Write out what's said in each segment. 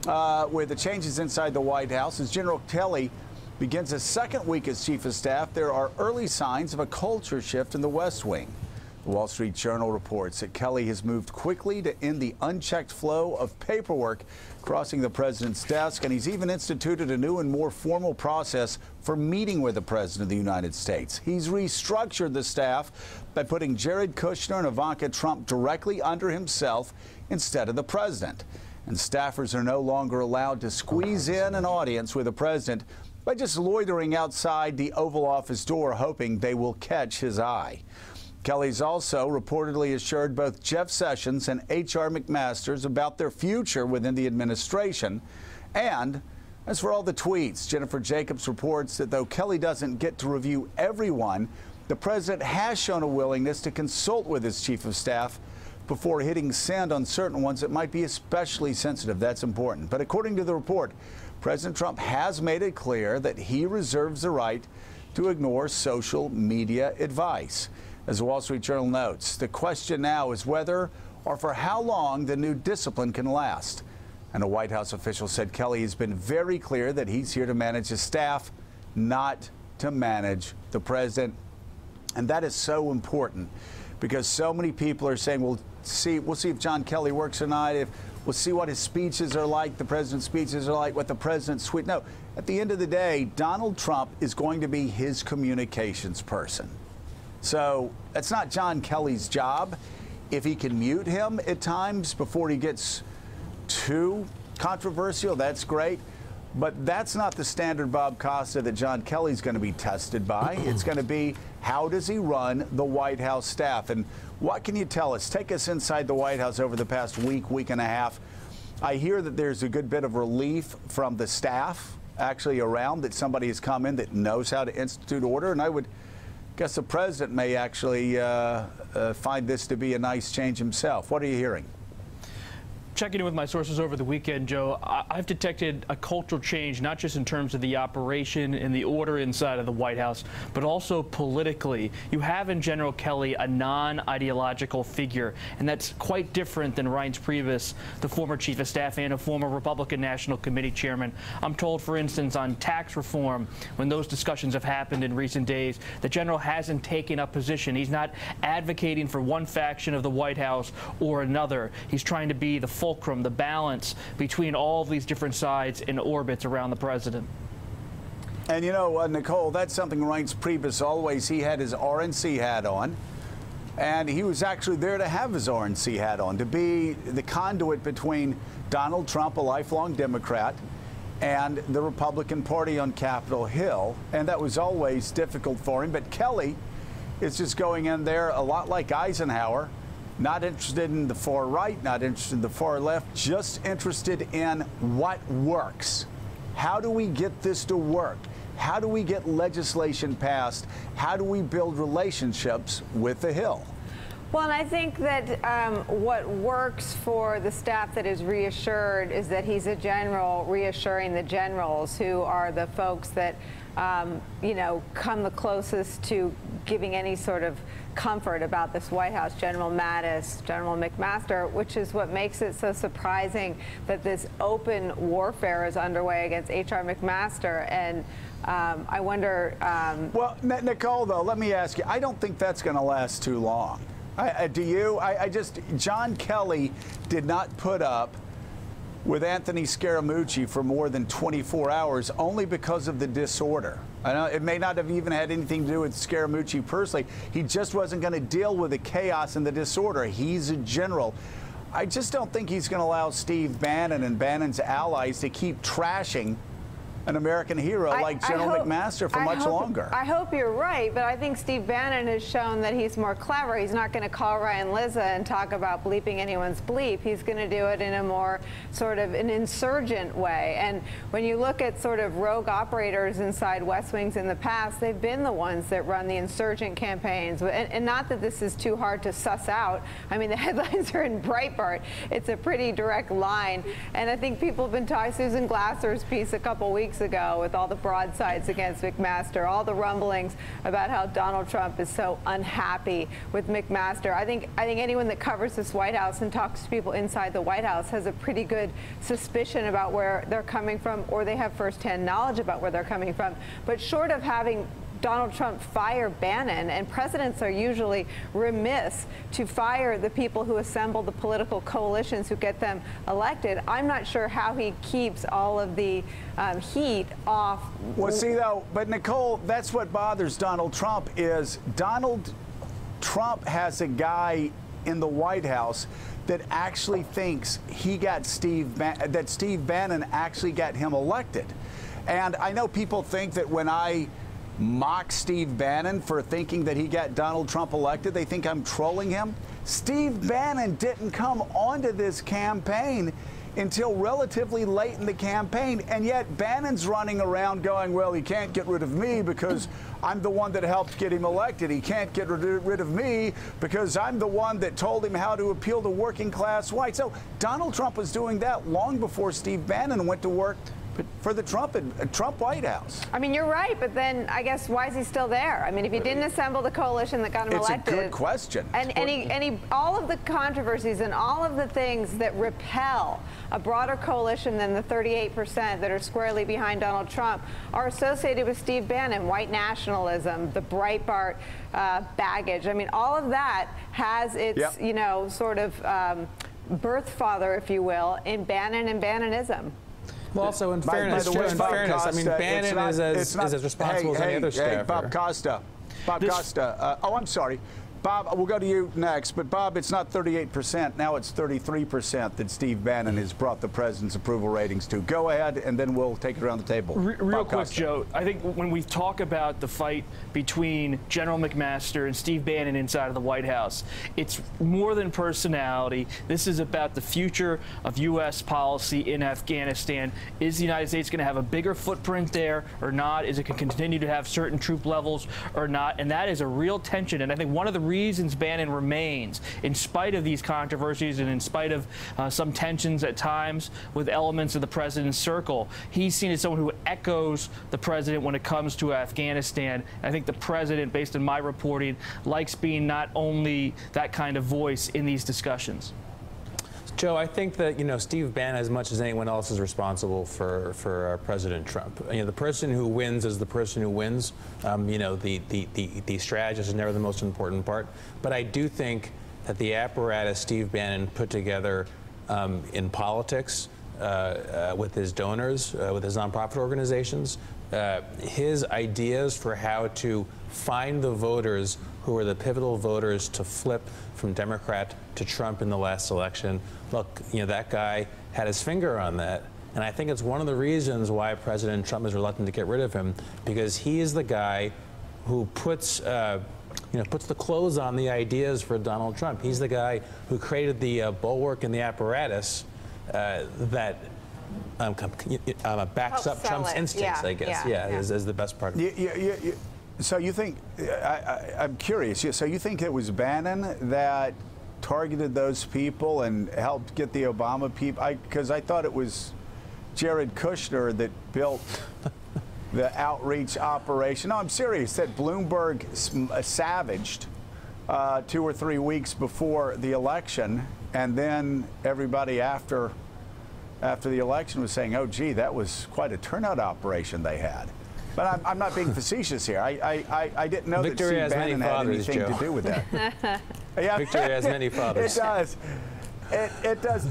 with the changes inside the White House. As General Kelly begins his second week as chief of staff, there are early signs of a culture shift in the West Wing. The Wall Street Journal reports that Kelly has moved quickly to end the unchecked flow of paperwork crossing the president's desk, and he's even instituted a new and more formal process for meeting with the president of the United States. He's restructured the staff by putting Jared Kushner and Ivanka Trump directly under himself instead of the president. And staffers are no longer allowed to squeeze in an audience with the president by just loitering outside the Oval Office door, hoping they will catch his eye. Kelly's also reportedly assured both Jeff Sessions and H.R. McMaster about their future within the administration. And as for all the tweets, Jennifer Jacobs reports that though Kelly doesn't get to review everyone, the president has shown a willingness to consult with his chief of staff before hitting send on certain ones that might be especially sensitive. That's important. But according to the report, President Trump has made it clear that he reserves the right to ignore social media advice. As the Wall Street Journal notes, the question now is whether or for how long the new discipline can last. And a White House official said Kelly has been very clear that he's here to manage his staff, not to manage the president. And that is so important because so many people are saying, we'll see if John Kelly works or not. We'll see what his speeches are like, the president's speeches are like, what the president's tweet. No, at the end of the day, Donald Trump is going to be his communications person. So that's not John Kelly's job. If he can mute him at times before he gets too controversial, that's great. But that's not the standard Bob Costa that John Kelly's going to be tested by. It's going to be, how does he run the White House staff? And what can you tell us? Take us inside the White House over the past week and a half. I hear that there's a good bit of relief from the staff actually around, that somebody has come in that knows how to institute order. And I would guess the president may actually find this to be a nice change himself. What are you hearing? Checking in with my sources over the weekend, Joe, I've detected a cultural change, not just in terms of the operation and the order inside of the White House, but also politically. You have in General Kelly a non-ideological figure, and that's quite different than Reince Priebus, the former chief of staff and a former Republican National Committee chairman. I'm told, for instance, on tax reform, when those discussions have happened in recent days, the general hasn't taken a position. He's not advocating for one faction of the White House or another. He's trying to be the fulcrum, the balance between all of these different sides and orbits around the president. And you know, Nicole, that's something Reince Priebus always, he had his RNC hat on, and he was actually there to have his RNC hat on, to be the conduit between Donald Trump, a lifelong Democrat, and the Republican Party on Capitol Hill, and that was always difficult for him. But Kelly is just going in there a lot like Eisenhower, not interested in the far right, not interested in the far left, just interested in what works. How do we get this to work? How do we get legislation passed? How do we build relationships with the Hill? Well, and I think that what works for the staff that is reassured is that he's a general reassuring the generals, who are the folks that, you know, come the closest to giving any sort of comfort about this White House. General Mattis, General McMaster, which is what makes it so surprising that this open warfare is underway against H.R. McMaster. And I wonder... Well, Nicole, though, let me ask you, I don't think that's going to last too long. Do you? John Kelly did not put up with Anthony Scaramucci for more than 24 hours only because of the disorder. I know it may not have even had anything to do with Scaramucci personally. He just wasn't going to deal with the chaos and the disorder. He's a general. I just don't think he's going to allow Steve Bannon and Bannon's allies to keep trashing an American hero like General McMaster for much longer. I hope you're right, but I think Steve Bannon has shown that he's more clever. He's not going to call Ryan Lizza and talk about bleeping anyone's bleep. He's going to do it in a more sort of an insurgent way. And when you look at sort of rogue operators inside West Wings in the past, they've been the ones that run the insurgent campaigns. And not that this is too hard to suss out. I mean, the headlines are in Breitbart. It's a pretty direct line. And I think people have been talking, Susan Glasser's piece a couple weeks weeks ago with all the broadsides against McMaster, all the rumblings about how Donald Trump is so unhappy with McMaster. I think anyone that covers this White House and talks to people inside the White House has a pretty good suspicion about where they're coming from, or they have firsthand knowledge about where they're coming from. But short of having Donald Trump fire Bannon, and presidents are usually remiss to fire the people who assemble the political coalitions who get them elected, I'm not sure how he keeps all of the heat off. Well, see, though, but Nicole, that's what bothers Donald Trump is Donald Trump has a guy in the White House that actually thinks that Steve Bannon actually got him elected. And I know people think that when I mock Steve Bannon for thinking that he got Donald Trump elected, they think I'm trolling him. Steve Bannon didn't come onto this campaign until relatively late in the campaign, and yet Bannon's running around going, well, he can't get rid of me because I'm the one that helped get him elected. He can't get rid of me because I'm the one that told him how to appeal to working class whites. So Donald Trump was doing that long before Steve Bannon went to work for the Trump White House. I mean, you're right, but then I guess why is he still there? I mean, if he didn't assemble the coalition that got him elected. It's a good question. And all of the controversies and all of the things that repel a broader coalition than the 38% that are squarely behind Donald Trump are associated with Steve Bannon, white nationalism, the Breitbart baggage. I mean, all of that has its, you know, sort of birth father, if you will, in Bannon and Bannonism. Well, also in fairness, I mean, Bannon is as responsible as any other staffer. Hey, Bob Costa. Oh, I'm sorry. Bob, we'll go to you next. But, Bob, it's not 38%. Now it's 33% that Steve Bannon has brought the president's approval ratings to. Go ahead, and then we'll take it around the table. Real quick, Joe, I think when we talk about the fight between General McMaster and Steve Bannon inside of the White House, it's more than personality. This is about the future of U.S. policy in Afghanistan. Is the United States going to have a bigger footprint there or not? Is it going to continue to have certain troop levels or not? And that is a real tension. And I think one of the reasons Bannon remains, in spite of these controversies and in spite of some tensions at times with elements of the president's circle, he's seen as someone who echoes the president when it comes to Afghanistan. I think the president, based on my reporting, likes being not only that kind of voice in these discussions. Joe, I think that, you know, Steve Bannon, as much as anyone else, is responsible for President Trump. You know, the person who wins is the person who wins. You know, the strategist is never the most important part. But I do think that the apparatus Steve Bannon put together in politics with his donors, with his nonprofit organizations, his ideas for how to find the voters who are the pivotal voters to flip from Democrat to Trump in the last election. Look, you know, that guy had his finger on that. And I think it's one of the reasons why President Trump is reluctant to get rid of him, because he is the guy who puts the clothes on the ideas for Donald Trump. He's the guy who created the bulwark and the apparatus that backs up Trump's instincts, I guess. Is the best part. So you think, I'm curious, so you think it was Bannon that targeted those people and helped get the Obama people? Because I thought it was Jared Kushner that built the outreach operation. No, I'm serious, that Bloomberg savaged 2 or 3 weeks before the election, and then everybody after the election was saying, oh, gee, that was quite a turnout operation they had. But I'm not being facetious here. I didn't know that Steve Bannon had anything to do with that. Victory has many fathers. It does. It does.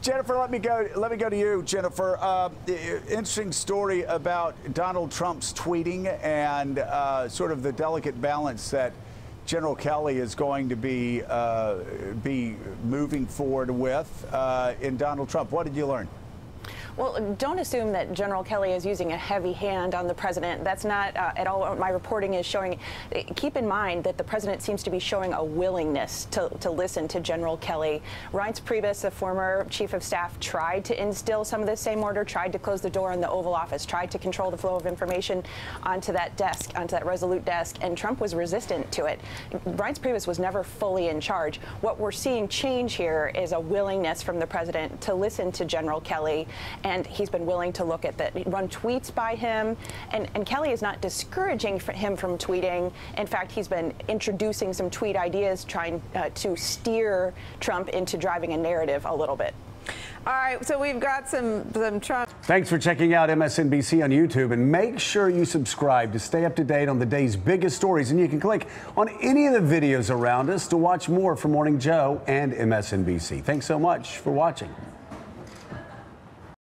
Jennifer, let me go to you, Jennifer. Interesting story about Donald Trump's tweeting and sort of the delicate balance that General Kelly is going to be moving forward with in Donald Trump. What did you learn? Well, don't assume that General Kelly is using a heavy hand on the president. That's not at all what my reporting is showing. Keep in mind that the president seems to be showing a willingness to listen to General Kelly. Reince Priebus, the former chief of staff, tried to instill some of the same order, tried to close the door in the Oval Office, tried to control the flow of information onto that desk, onto that Resolute desk, and Trump was resistant to it. Reince Priebus was never fully in charge. What we're seeing change here is a willingness from the president to listen to General Kelly and he's been willing to look at that, run tweets by him, and Kelly is not discouraging him from tweeting. In fact, he's been introducing some tweet ideas, trying to steer Trump into driving a narrative a little bit. All right, so we've got some Trump. Thanks for checking out MSNBC on YouTube, and make sure you subscribe to stay up to date on the day's biggest stories. And you can click on any of the videos around us to watch more from Morning Joe and MSNBC. Thanks so much for watching.